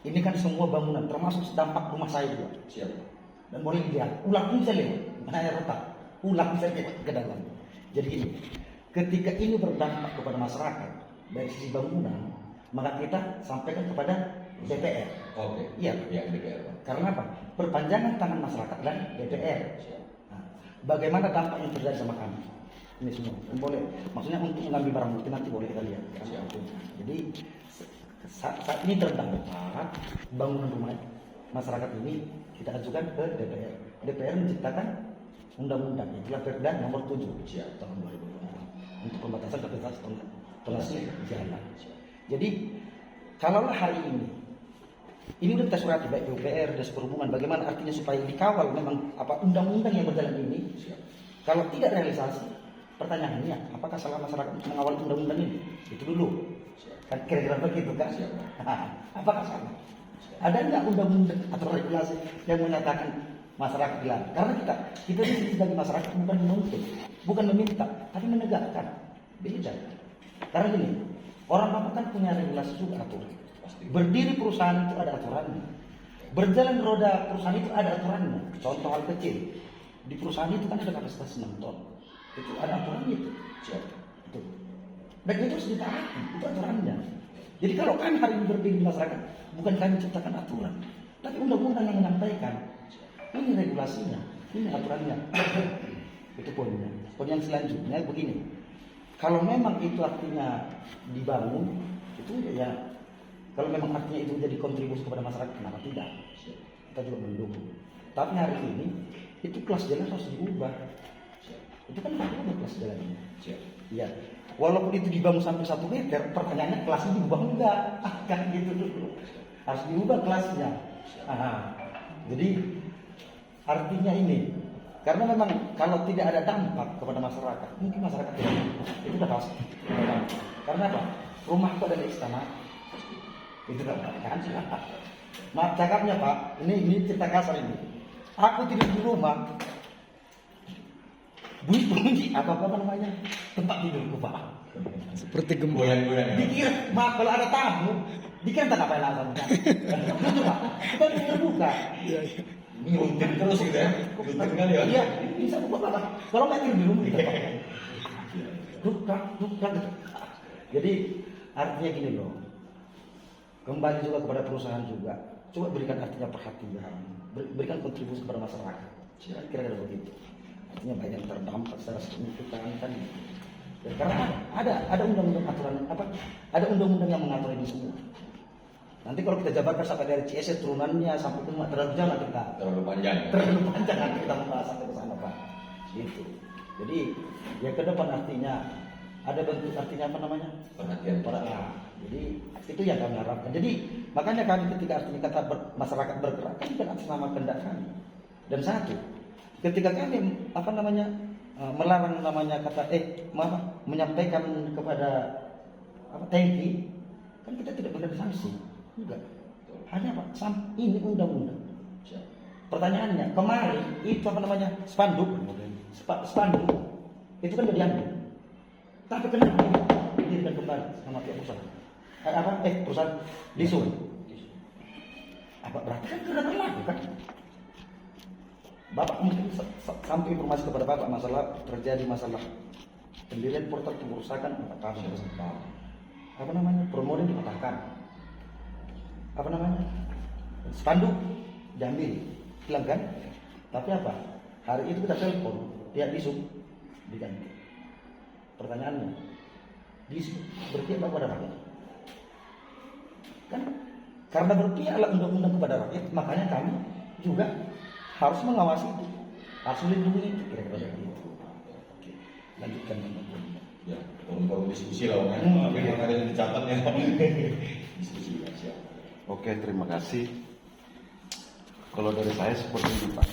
Ini kan semua bangunan, termasuk dampak rumah saya juga. Siap. Dan boleh dilihat, ulang pun saya lihat, mana retak, ulang saya lihat ke dalam. Jadi ini, ketika ini berdampak kepada masyarakat dari sisi bangunan, maka kita sampaikan kepada DPR. Oke. Iya. Ya, DPR. Karena apa? Perpanjangan tangan masyarakat dan DPR. Nah, bagaimana dampak yang terjadi sama kami? Ini semua boleh. Maksudnya untuk mengambil barang bukti nanti boleh kita lihat. Jadi saat ini terdampak bangunan rumah masyarakat ini kita ajukan ke DPR. DPR menciptakan undang-undang, itulah Perda nomor 7 tahun 2020 untuk pembatasan kapasitas tonase jalan. Jadi kalaulah hari ini udah kita surati baik PUPR dan perhubungan, bagaimana artinya supaya dikawal memang apa undang-undang yang berjalan ini. Kalau tidak realisasi, pertanyaannya apakah salah masyarakat untuk mengawal undang-undang ini? Itu dulu. Kan kira-kira begitu kan? Apakah salah? Ada nggak undang-undang atau regulasi yang menyatakan masyarakat dilarang? Karena kita di sini sebagai masyarakat bukan menuntut, bukan meminta, tapi menegakkan. Beda. Karena gini, orang apa kan punya regulasi juga aturan. Berdiri perusahaan itu ada aturannya. Berjalan roda perusahaan itu ada aturannya. Contoh hal kecil, di perusahaan itu kan ada kapasitas 6 ton. Itu ada aturannya itu. Itu. Dan itu harus ditaati, itu aturannya. Jadi kalau kami hari ini berdiri di masyarakat, bukan kami ciptakan aturan, tapi undang-undang yang menyampaikan. Ini regulasinya, ini aturannya. Itu poinnya. Poin yang selanjutnya begini. Kalau memang itu artinya dibangun, itu ya kalau memang artinya itu jadi kontribusi kepada masyarakat, kenapa tidak? Kita juga mendukung. Tapi hari ini itu kelas jalan harus diubah. Itu kan ada kelas jalannya. Ya, walaupun itu dibangun sampai 1 meter, pertanyaannya kelasnya diubah enggak? Kan gitu dulu. Harus diubah kelasnya. Jadi artinya ini, karena memang kalau tidak ada dampak kepada masyarakat, mungkin masyarakat tidak itu sudah pasti. Karena apa? Rumah itu adalah istana. Itu kan? Maaf cakapnya Pak, ini cerita kasar ini. Aku tidur di rumah, bunyi apa namanya tempat tidurku Pak. Seperti gempa. Goyang-goyang. Dikira, maaf kalau ada tamu, dikira tak apa alasan kan? Betul Pak, kita terbuka. Ini rutin terus gitu ya. Rutin kali ya. Iya, bisa buka Pak. Kalau nggak tidur di rumah kita Pak. Buka. Jadi artinya gini loh. Kembali juga kepada perusahaan juga. Coba berikan artinya perhatian, berikan kontribusi kepada masyarakat. Kira-kira begitu. Artinya banyak yang terdampak secara signifikan kan. Karena ada undang-undang aturan ada undang-undang yang mengatur ini semua. Nanti kalau kita jabarkan sampai dari CS turunannya sampai ke terlalu jauh kita Terlalu panjang. terlalu panjang nanti kita membahas sampai ke sana Pak. Gitu. Jadi ya ke depan artinya ada bentuk artinya apa namanya? Perhatian. Jadi itu yang kami harapkan. Jadi makanya kami ketika artinya kata masyarakat bergerak kan bukan atas nama kehendak kami. Dan satu, ketika kami melarang namanya kata menyampaikan kepada tangki, kan kita tidak boleh sanksi. Enggak. Hanya ini undang-undang. Pertanyaannya, kemarin itu spanduk itu kan udah diambil. Tapi kenapa didirikan kembali sama pihak perusahaan? Perusahaan disuruh. Apa berarti kan sudah berlaku kan? Bapak mungkin sampai informasi kepada Bapak terjadi masalah pendirian portal kerusakan promoden dipatahkan. Spanduk diambil, hilang kan? Tapi apa? Hari itu kita telepon pihak disub diganti. Pertanyaannya, disub berpihak kepada rakyat? Kan? Karena berpihaklah undang-undang kepada rakyat, makanya kami juga harus mengawasi itu, harus melindungi itu kira-kira begitu. Oke, lanjutkan teman-teman. Ya, untuk diskusi lah kan. Memang ada yang dicatat ya. Diskusi ya, siap. Oke, terima kasih. Kalau dari saya seperti ini Pak,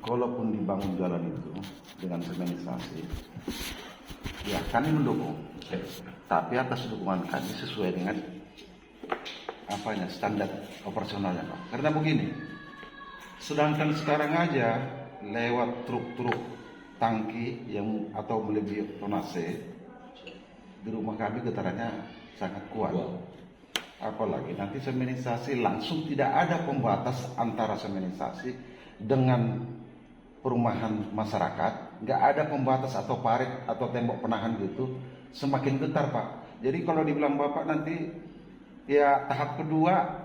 kalaupun dibangun jalan itu dengan semenisasi, ya kami mendukung. Tapi atas dukungan kami sesuai dengan standar operasionalnya Pak. Karena begini, sedangkan sekarang aja lewat truk-truk tangki atau melebihi tonase di rumah kami getarannya sangat kuat. Apalagi nanti seminisasi langsung tidak ada pembatas antara seminisasi dengan perumahan masyarakat, nggak ada pembatas atau parit atau tembok penahan gitu, semakin gentar Pak. Jadi kalau dibilang Bapak nanti ya tahap kedua,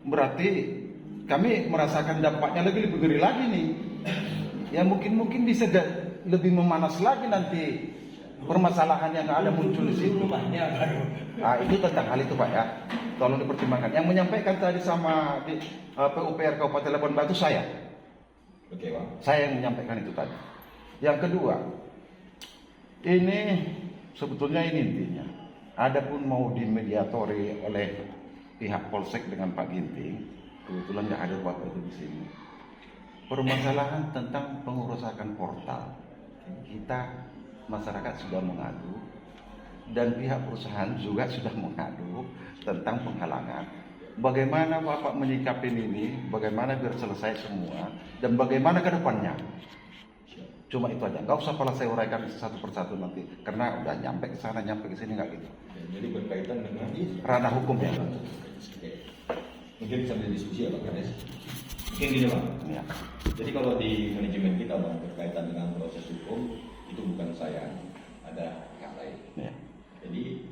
berarti kami merasakan dampaknya lebih ngeri lagi nih. Ya mungkin bisa lebih memanas lagi nanti permasalahan yang ada muncul di situ. Nah, itu tentang hal itu Pak ya. Tolong dipertimbangkan. Yang menyampaikan tadi sama PUPR Kabupaten Labuan Batu saya. Oke, Pak. Saya yang menyampaikan itu tadi. Yang kedua, ini sebetulnya ini intinya. Adapun mau dimediatori oleh pihak Polsek dengan Pak Ginting, kebetulan nggak ada Bapak itu di sini. Permasalahan tentang pengurusan portal, kita masyarakat sudah mengadu dan pihak perusahaan juga sudah mengadu tentang penghalangan. Bagaimana Bapak menyikapi ini, bagaimana biar selesai semua, dan bagaimana ke depannya. Cuma itu aja, nggak usah pala saya uraikan satu persatu nanti, karena udah nyampe ke sana, nyampe ke sini nggak gitu. Jadi berkaitan dengan Ranah hukum ya. Oke. Mungkin sambil diskusi ya Pak Kades. Mungkin gini Pak. Ya. Jadi kalau di manajemen kita Bang, berkaitan dengan proses hukum itu bukan saya, ada pihak lain. Ya. Jadi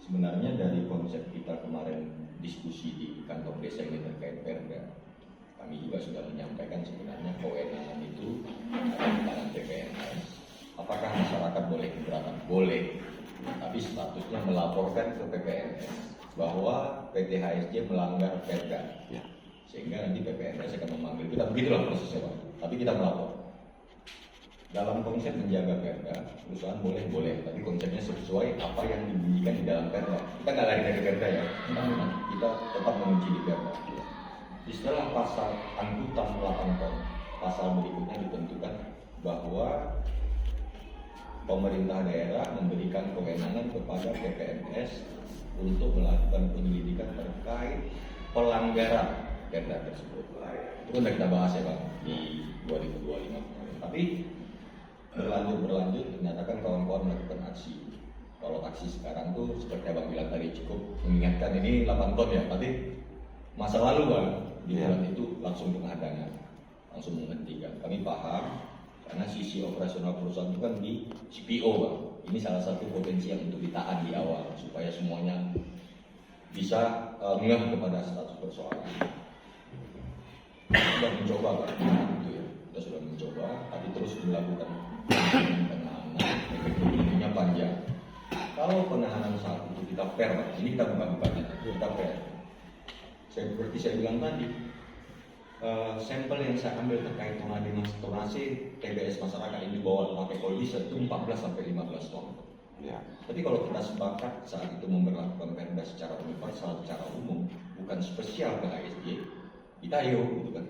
sebenarnya dari konsep kita kemarin diskusi di kantor desa ini terkait perda, kami juga sudah menyampaikan sebenarnya kewenangan itu ada di tangan PPNS. Apakah masyarakat boleh keberatan? Boleh, tapi statusnya melaporkan ke PPNS bahwa PT HSJ melanggar perda, Ya. sehingga nanti PPNS akan memanggil kita. Begitulah prosesnya Pak. Tapi kita melapor. Dalam konsep menjaga perda, perusahaan boleh, tapi konsepnya sesuai apa yang dibunyikan di dalam perda. Kita nggak lari dari perda ya, kita tetap mengunci di perda. Istilah pasal angkutan 8 ton, pasal berikutnya ditentukan bahwa pemerintah daerah memberikan kewenangan kepada PPNS untuk melakukan penyelidikan terkait pelanggaran perda tersebut. Itu kan kita bahas ya Pak di 2025 kemarin. Tapi berlanjut ternyata kan kawan-kawan melakukan aksi. Kalau aksi sekarang tuh seperti Abang bilang tadi cukup mengingatkan ini 8 ton ya, tapi masa lalu Bang di bulan itu langsung penghadangan, langsung menghentikan. Kami paham karena sisi operasional perusahaan itu kan di CPO Bang. Ini salah satu potensi yang untuk ditahan di awal supaya semuanya bisa ngeh kepada status persoalan. Sudah mencoba Bang, itu ya. Kita sudah mencoba, tapi terus dilakukan penahanan, efektifnya panjang. Kalau penahanan saat itu kita fair, ini kita buka-bukanya, kita fair. Seperti saya bilang tadi, sampel yang saya ambil terkait tonasi TBS masyarakat yang dibawa pakai kolbisa itu 14 sampai 15 ton. Ya. Tapi kalau kita sepakat saat itu memperlakukan perda secara universal, secara umum, bukan spesial ke HSJ, kita ayo, gitu kan.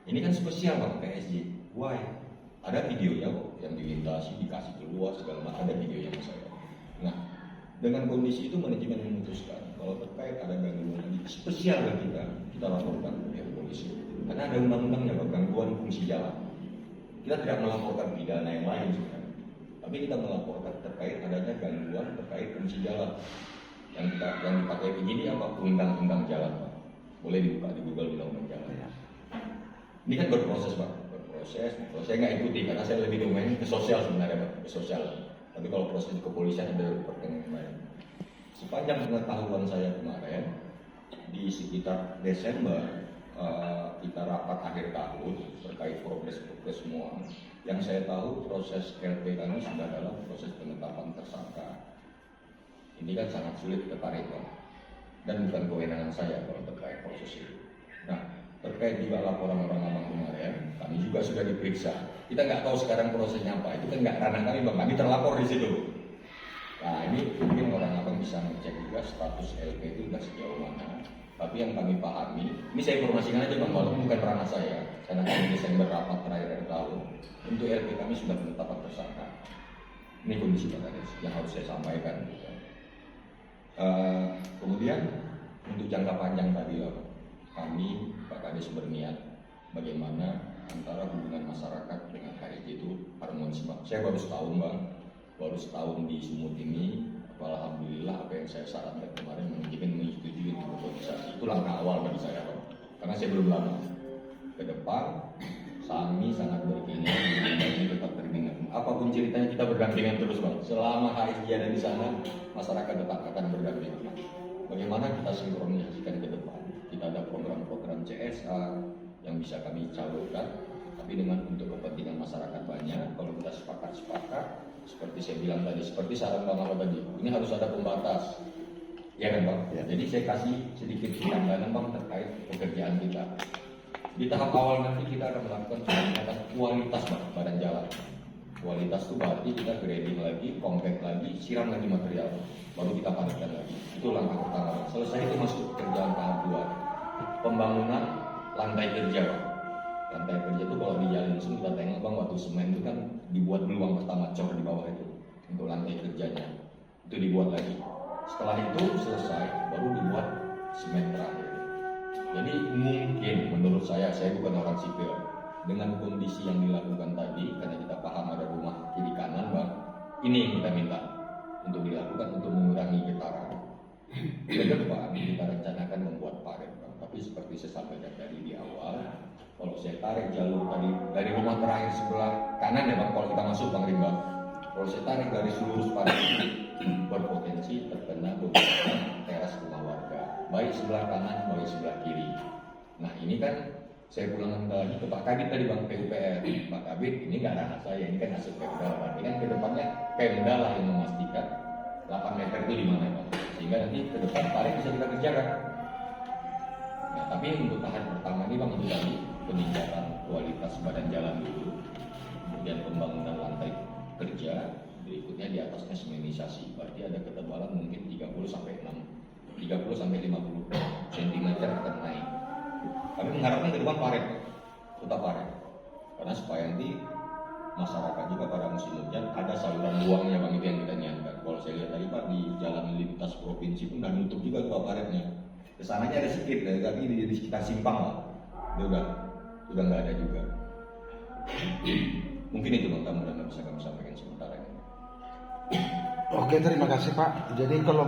Ini kan spesial Pak PSG. Why? Ada videonya kok yang dilintasi, dikasih keluar segala macam, ada videonya saya. Nah, dengan kondisi itu manajemen memutuskan kalau terkait ada gangguan spesial bagi kita laporkan ke polisi. Karena ada undang-undangnya gangguan fungsi jalan. Kita tidak melaporkan pidana yang lain sebenarnya, tapi kita melaporkan terkait adanya gangguan terkait fungsi jalan. Yang dipakai ini apa? Undang-undang jalan Pak. Boleh dibuka di Google undang-undang jalan. Ini kan berproses Pak, berproses. Saya nggak ikuti karena saya lebih domain ke sosial sebenarnya Pak, ke sosial. Tapi kalau proses di kepolisian ada perkembangan lain. Sepanjang pengetahuan saya kemarin, di sekitar Desember kita rapat akhir tahun terkait progres semua. Yang saya tahu proses LP kami sudah dalam proses penetapan tersangka. Ini kan sangat sulit kita tarik Pak, dan bukan kewenangan saya kalau terkait proses itu. Nah, terkait juga laporan orang abang kemarin, kami juga sudah diperiksa. Kita nggak tahu sekarang prosesnya apa, itu kan nggak ranah kami Bang, kami terlapor di situ. Nah ini mungkin orang abang bisa ngecek juga status LP itu sudah sejauh mana. Tapi yang kami pahami, ini saya informasikan aja Bang, walaupun bukan ranah saya, karena kami Desember rapat terakhir tahun, untuk LP kami sudah penetapan tersangka. Ini kondisi Pak Kades yang harus saya sampaikan. Kemudian untuk jangka panjang tadi Bang, kami Pak Kades berniat bagaimana antara hubungan masyarakat dengan HSJ itu harmonis Bang. Saya baru setahun Bang, baru setahun di Sumut ini Alhamdulillah apa yang saya sarankan kemarin mungkin menyetujui untuk motorisasi. Itu langkah awal bagi saya, Pak. Karena saya belum lama. Ke depan, kami sangat berkeinginan ini tetap berdampingan. Apapun ceritanya kita berdampingan terus, Bang. Selama HSG ada di sana, masyarakat tetap akan berdampingan. Bagaimana kita sinkronisasikan ke depan? Kita ada program-program CSR yang bisa kami calurkan, tapi dengan untuk kepentingan masyarakat banyak. Kalau kita sepakat, seperti saya bilang tadi, seperti saran Bang Ahmad tadi, ini harus ada pembatas, ya kan Bang? Ya. Jadi saya kasih sedikit pandangan Bang terkait pekerjaan kita. Di tahap awal nanti kita akan melakukan peningkatan kualitas Bang, badan jalan. Kualitas itu berarti kita grading lagi, compact lagi, siram lagi material, baru kita padatkan lagi. Itu langkah pertama. Selesai itu masuk kerjaan tahap 2, pembangunan lantai kerja Bang. Lantai kerja itu kalau di jalan langsung kita tengok Bang, waktu semen itu kan dibuat dulu Bang pertama, cor di bawah itu untuk lantai kerjanya. Itu dibuat lagi. Setelah itu selesai, baru dibuat semen terakhir. Jadi mungkin menurut saya bukan orang sipil, dengan kondisi yang dilakukan tadi, karena kita paham ada rumah kiri kanan Bang, ini yang kita minta untuk dilakukan untuk mengurangi getaran. Ke depan kita rencanakan membuat parit Bang, tapi seperti saya sampaikan tadi di awal, kalau saya tarik jalur tadi dari rumah terakhir sebelah kanan ya Bang, kalau kita masuk Bang Rimba, kalau saya tarik dari seluruh parit ini berpotensi terkena beberapa teras rumah warga, baik sebelah kanan baik sebelah kiri. Nah ini kan saya pulangkan lagi ke Pak Kabit tadi Bang, PUPR. Pak Kabit ini nggak ranah saya, ini kan hasil Pemda. Berarti kan ke depannya Pemda lah yang memastikan 8 meter itu di mana Bang, sehingga nanti ke depan parit bisa kita kerjakan. Nah tapi untuk tahap pertama ini Bang, itu tadi peningkatan kualitas badan jalan dulu, kemudian pembangunan lantai kerja, berikutnya di atasnya semenisasi, berarti ada ketebalan mungkin 30 sampai 50 cm akan naik. Kami mengharapkan ke depan parit, tetap parit, karena supaya nanti masyarakat juga pada musim hujan ada saluran buangnya Bang, itu yang kita niatkan. Kalau saya lihat tadi Pak di jalan lintas provinsi pun udah nutup juga tuh paritnya. Kesananya ada sedikit, tapi di sekitar simpang lah, dia udah nggak ada juga. Mungkin itu Bang, mudah-mudahan bisa kami sampaikan sementara ini. Oke, terima kasih Pak. Jadi kalau